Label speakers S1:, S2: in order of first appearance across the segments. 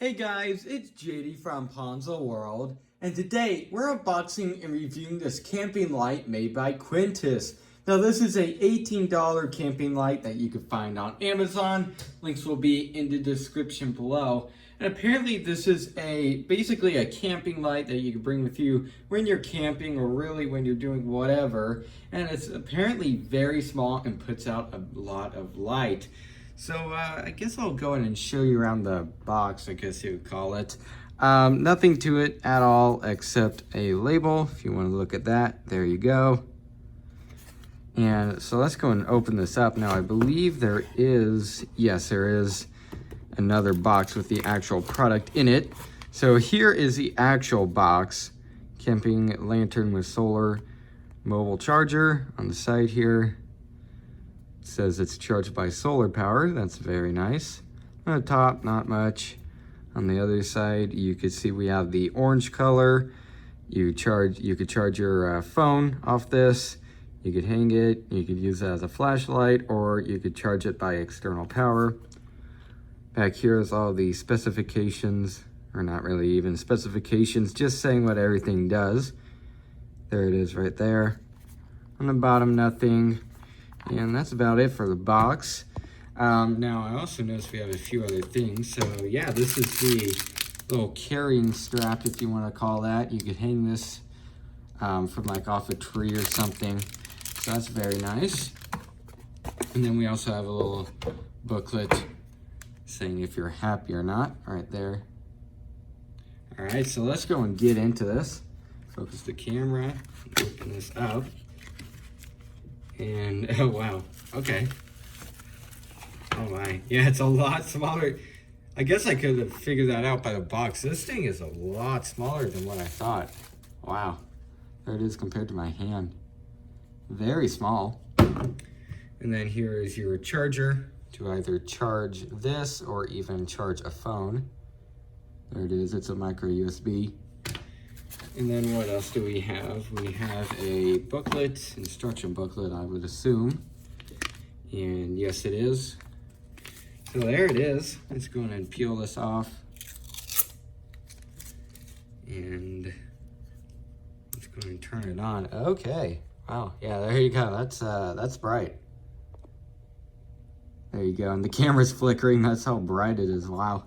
S1: Hey guys, it's JD from Ponzo World, and today we're unboxing and reviewing this camping light made by Quntis. Now this is a $18 camping light that you can find on Amazon. Links will be in the description below. And apparently this is basically a camping light that you can bring with you when you're camping or really when you're doing whatever. And it's apparently very small and puts out a lot of light. So I guess I'll go ahead and show you around the box, I guess you would call it. Nothing to it at all except a label. If you want to look at that, there you go. And so let's go and open this up. Now I believe there is another box with the actual product in it. So here is the actual box. Camping lantern with solar mobile charger on the side here. Says it's charged by solar power. That's very nice. On the top, not much. On the other side, you can see we have the orange color. You could charge your phone off this. You could hang it. You could use it as a flashlight, or you could charge it by external power. Back here is all the specifications, or not really even specifications, just saying what everything does. There it is right there. On the bottom, nothing. And that's about it for the box. Now, I also noticed we have a few other things. So, yeah, this is the little carrying strap, if you want to call that. You could hang this from like off a tree or something. So that's very nice. And then we also have a little booklet saying if you're happy or not, right there. All right, so let's go and get into this. Focus the camera, open this up. And, oh wow, okay. Oh my, yeah, it's a lot smaller. I guess I could have figured that out by the box. This thing is a lot smaller than what I thought. Wow, there it is compared to my hand. Very small. And then here is your charger to either charge this or even charge a phone. There it is, it's a micro USB. And then what else do we have? We have a booklet, instruction booklet, I would assume. And yes, it is. So there it is. Let's go and peel this off. And let's go and turn it on. Okay. Wow. Yeah, there you go. That's bright. There you go. And the camera's flickering. That's how bright it is. Wow.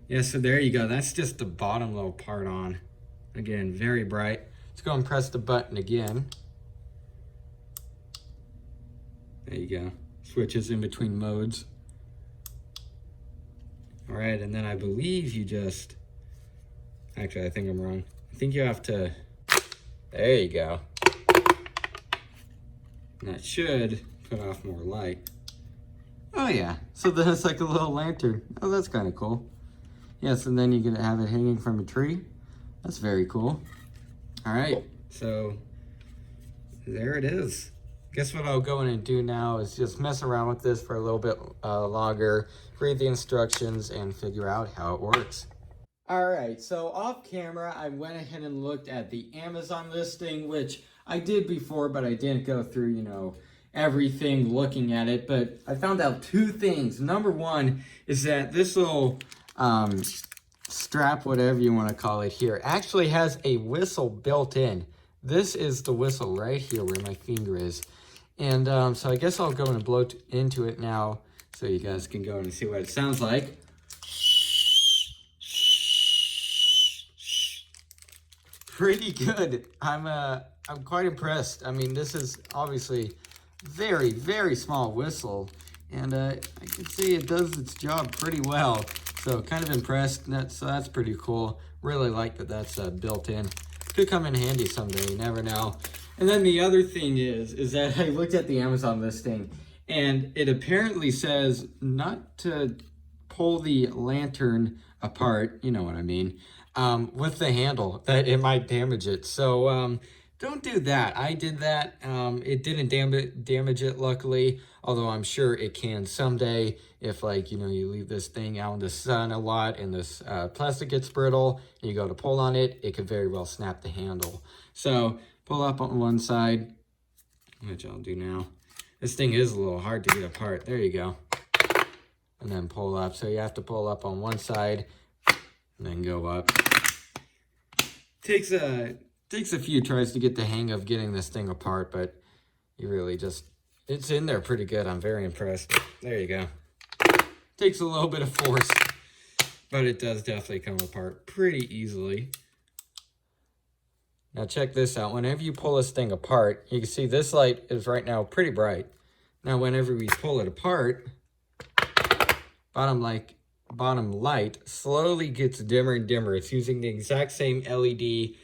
S1: Yeah, so there you go. That's just the bottom little part on. Again, very bright. Let's go and press the button again. There you go. Switches in between modes. All right, and then I believe you just... Actually, I think I'm wrong. I think you have to... There you go. And that should put off more light. Oh yeah, so then it's like a little lantern. Oh, that's kind of cool. Yes, and then you can have it hanging from a tree. That's very cool. All right, so there it is. Guess what I'll go in and do now is just mess around with this for a little bit longer, read the instructions, and figure out how it works. All right, so off camera, I went ahead and looked at the Amazon listing, which I did before, but I didn't go through, everything looking at it. But I found out two things. Number one is that this little strap, whatever you want to call it here, actually has a whistle built in. This is the whistle right here where my finger is. And so I guess I'll go and blow into it now so you guys can go and see what it sounds like. Pretty good. I'm quite impressed. I mean, this is obviously very, very small whistle, and I can see it does its job pretty well. So kind of impressed. So that's pretty cool. Really like that that's built in. Could come in handy someday, you never know. And then the other thing is that I looked at the Amazon listing, and it apparently says not to pull the lantern apart, you know what I mean, with the handle, that it might damage it. So don't do that. I did that. It didn't damage it, luckily, although I'm sure it can someday if, like, you leave this thing out in the sun a lot and this plastic gets brittle and you go to pull on it, it could very well snap the handle. So pull up on one side, which I'll do now. This thing is a little hard to get apart. There you go. And then pull up. So you have to pull up on one side, and then go up. Takes a few tries to get the hang of getting this thing apart, but you really just, it's in there pretty good. I'm very impressed. There you go. Takes a little bit of force, but it does definitely come apart pretty easily. Now check this out. Whenever you pull this thing apart, you can see this light is right now pretty bright. Now whenever we pull it apart, bottom light slowly gets dimmer and dimmer. It's using the exact same LED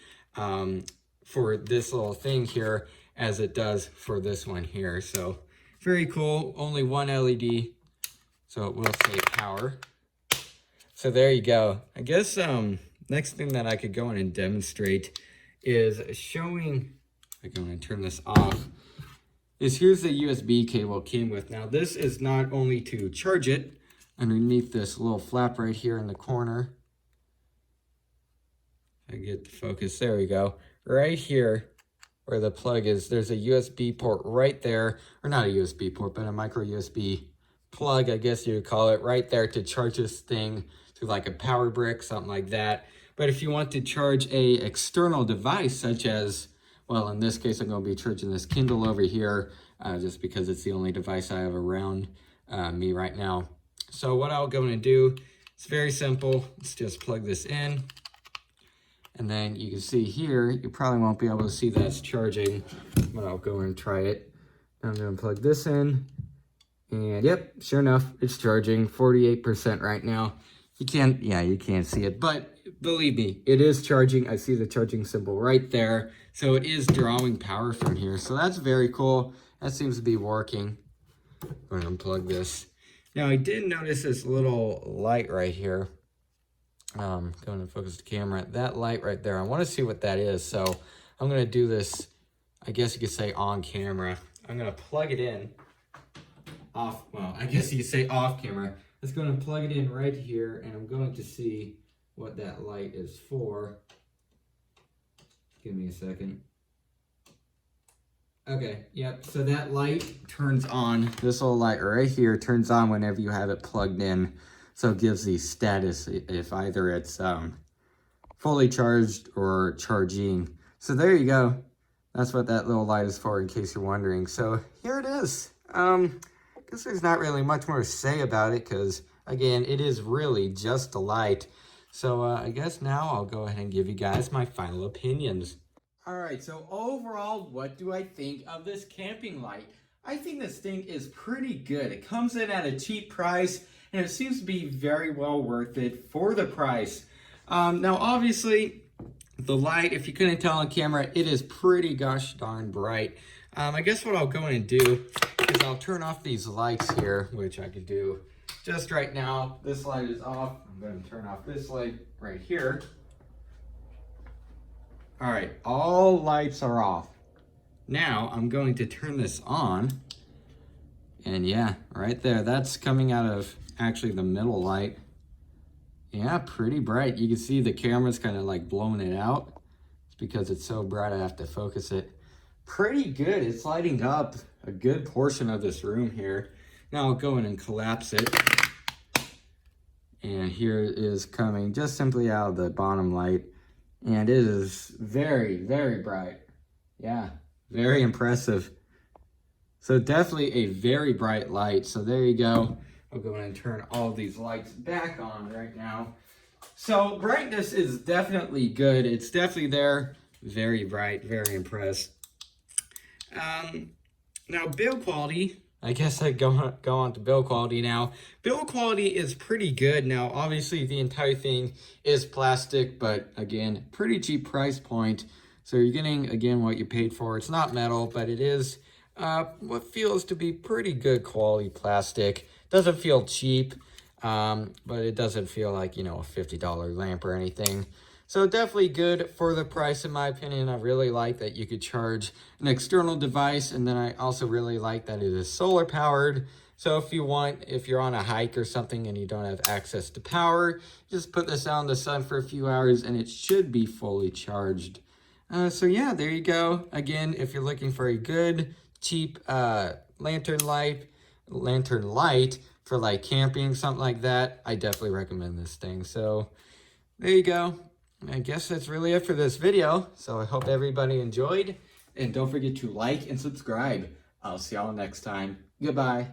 S1: for this little thing here as it does for this one here. So very cool. Only one LED, so it will save power. So there you go. I guess next thing that I could go in and demonstrate is showing, I'm going to turn this off, is here's the USB cable it came with. Now this is not only to charge it underneath this little flap right here in the corner. I get the focus, there we go. Right here where the plug is, there's a USB port right there, or not a USB port, but a micro USB plug, I guess you would call it, right there to charge this thing to like a power brick, something like that. But if you want to charge a external device such as, well, in this case, I'm going to be charging this Kindle over here just because it's the only device I have around me right now. So what I'll go and do, it's very simple. Let's just plug this in. And then you can see here, you probably won't be able to see that it's charging, but I'll go and try it. I'm going to plug this in. And yep, sure enough, it's charging 48% right now. You can't see it, but believe me, it is charging. I see the charging symbol right there. So it is drawing power from here. So that's very cool. That seems to be working. I'm going to unplug this. Now I did notice this little light right here. Going to focus the camera. That light right there, I want to see what that is. So I'm going to do this, I guess you could say on camera. I'm going to plug it in off, well, I guess you could say off camera. It's going to plug it in right here, and I'm going to see what that light is for. Give me a second. Okay, yep, so that light turns on, this little light right here turns on whenever you have it plugged in. So it gives the status if either it's fully charged or charging. So there you go. That's what that little light is for, in case you're wondering. So here it is. I guess there's not really much more to say about it because, again, it is really just a light. So I guess now I'll go ahead and give you guys my final opinions. All right, so overall, what do I think of this camping light? I think this thing is pretty good. It comes in at a cheap price, and it seems to be very well worth it for the price. Now, obviously, the light, if you couldn't tell on camera, it is pretty gosh darn bright. I guess what I'll go in and do is I'll turn off these lights here, which I could do just right now. This light is off. I'm going to turn off this light right here. All right, all lights are off. Now I'm going to turn this on. And yeah, right there, that's coming out of actually the middle light. Yeah, pretty bright. You can see the camera's kind of like blowing it out. It's because it's so bright I have to focus it. Pretty good. It's lighting up a good portion of this room here. Now I'll go in and collapse it. And here it is coming just simply out of the bottom light. And it is very, very bright. Yeah, very impressive. So definitely a very bright light. So there you go. I'll go in and turn all of these lights back on right now. So brightness is definitely good. It's definitely there. Very bright, very impressed. Now build quality, I guess I go on to build quality now. Build quality is pretty good. Now obviously the entire thing is plastic, but again, pretty cheap price point. So you're getting, again, what you paid for. It's not metal, but it is what feels to be pretty good quality plastic. Doesn't feel cheap, but it doesn't feel like, you know, a $50 lamp or anything. So definitely good for the price, in my opinion. I really like that you could charge an external device, and then I also really like that it is solar powered. So if you're on a hike or something and you don't have access to power, just put this out in the sun for a few hours and it should be fully charged. So yeah, there you go. Again, if you're looking for a good, cheap lantern light for like camping, something like that, I definitely recommend this thing. So there you go. I guess that's really it for this video. So I hope everybody enjoyed. And don't forget to like and subscribe. I'll see y'all next time. Goodbye.